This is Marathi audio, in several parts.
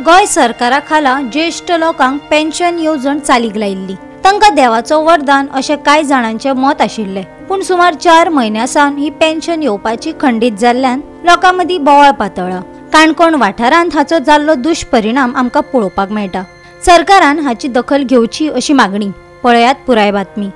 गोय सरकारा खाला ज्येष्ठ लोकांक पेन्शन येवजण चालीक लायिल्ली। तांकां देवाचो वरदान अशें कांय जाणांचे मत आशिल्ले, पूण सुमार 4 म्हयन्यां सावन ही पेन्शन येवपाची खंडीत जाल्ल्यान लोकां मदीं बोवाळ पातळ्ळा। काणकोण वाठारांत हाचो जाल्लो दुश्परिणाम आमकां पळोवपाक मेळटा। सरकारान हाची दखल घेवची अशी मागणी। पळयात पुराय बातमी।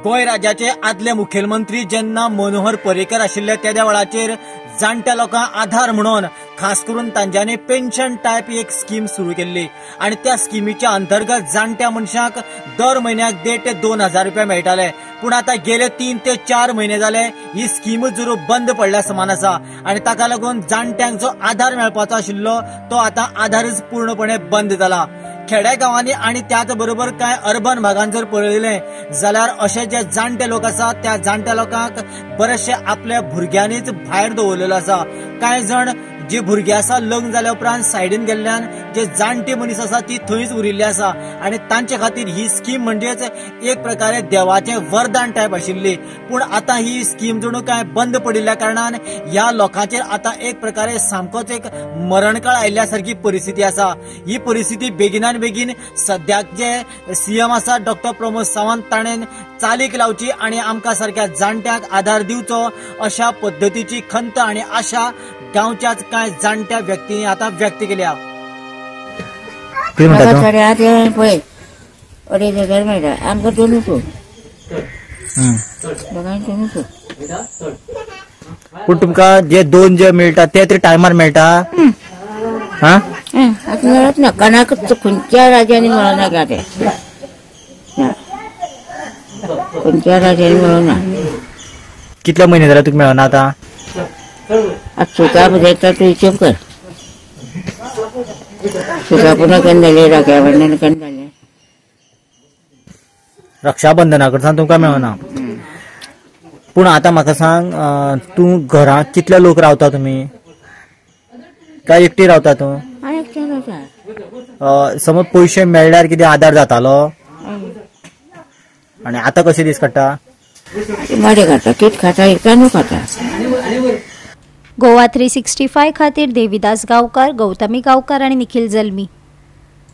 गोंय राज्याचे आदले मुखेलमंत्री जेन्ना मनोहर पर्रीकर आशिल्ले त्या वेळाचेर जाणट्या लोकांक आधार म्हणून खास करून तांच्यांनी पेन्शन टायप एक स्कीम सुरू केल्ली आणि त्या स्किमीच्या अंतर्गत जाणट्या मनशाक दर म्हयन्याक 1,500 ते 2,000 रुपया मेळटाले। पूण आता गेले 3 ते 4 म्हयने जाले ही स्कीमच जरूर बंद पडल्या समान आसा आणि ताका लागून जाणट्यांक जो आधार मेळपाचो आशिल्लो तो आता आधारच पूर्णपणे बंद जाला। खेड्या गावांनी आणि त्याच बरोबर काय अर्बन भागांत जर पळयलें जाल्यार अशे जे जाणटे लोक आसा त्या जाणट्या लोकांक बरेचशे आपल्या भुरग्यांनीच भायर दवरलेलो आसा। कांय जण जे भुरगे आसा लग्न जाल्या उपरांत सायडीन गेल्ल्यान जे जाणटे मनीस आसा ती थंयच उरिल्ले आसा आणि तांचे खातीर ही स्कीम म्हणजेच एक प्रकारे देवाचे वरदान टायप आशिल्ली। पूण आता ही स्कीम जणू काय बंद पडिल्ल्या कारणान ह्या लोकांचेर आता एक प्रकारे सामकोच एक मरणकाळ आयिल्ल्या सारखी परिस्थिती आसा। ही परिस्थिती बेगिनान बेगीन सद्याक जे सीएम आसा डॉक्टर प्रमोद सावंत ताणें चालीक लावची आणि आमकां सारख्या जाणट्यांक आधार दिवचो अशा पद्धतीची खंत आणि आशा गांवच्याच कांय जाणट्या व्यक्तींनी आता व्यक्त केल्या। पळय 2,500 मेळटा आमकां दोनूच पूण तुमकां जे 2 जे मेळटा ते तरी टायमार मेळटा? मेळत ना कोणाक खंयच्या राज्यांनी मेळना का ते खंयच्या राज्यांनी मेळना। कितले म्हयने जाले तुका मेळना आता? सुका बुजयता तूं हिशोब कर। सुका पुन्हा केन्ना जालें रक्षाबंधन केन्ना जालें? रक्षाबंधना कडसान तुमकां मेळना। पूण आता म्हाका सांग तूं घरांत कितले लोक रावता तुमी काय एकटी रावता तूं? हांव एकटें रावता। समज पयशे मेळ्ळ्यार कितें आदार जातालो आणि आता कशे दीस काडटा? माडे खाता कित खाता एकटानू खाता। गोवा 365 खातीर देविदास गांवकार, गौतमी गांवकार आणि निखिल जल्मी।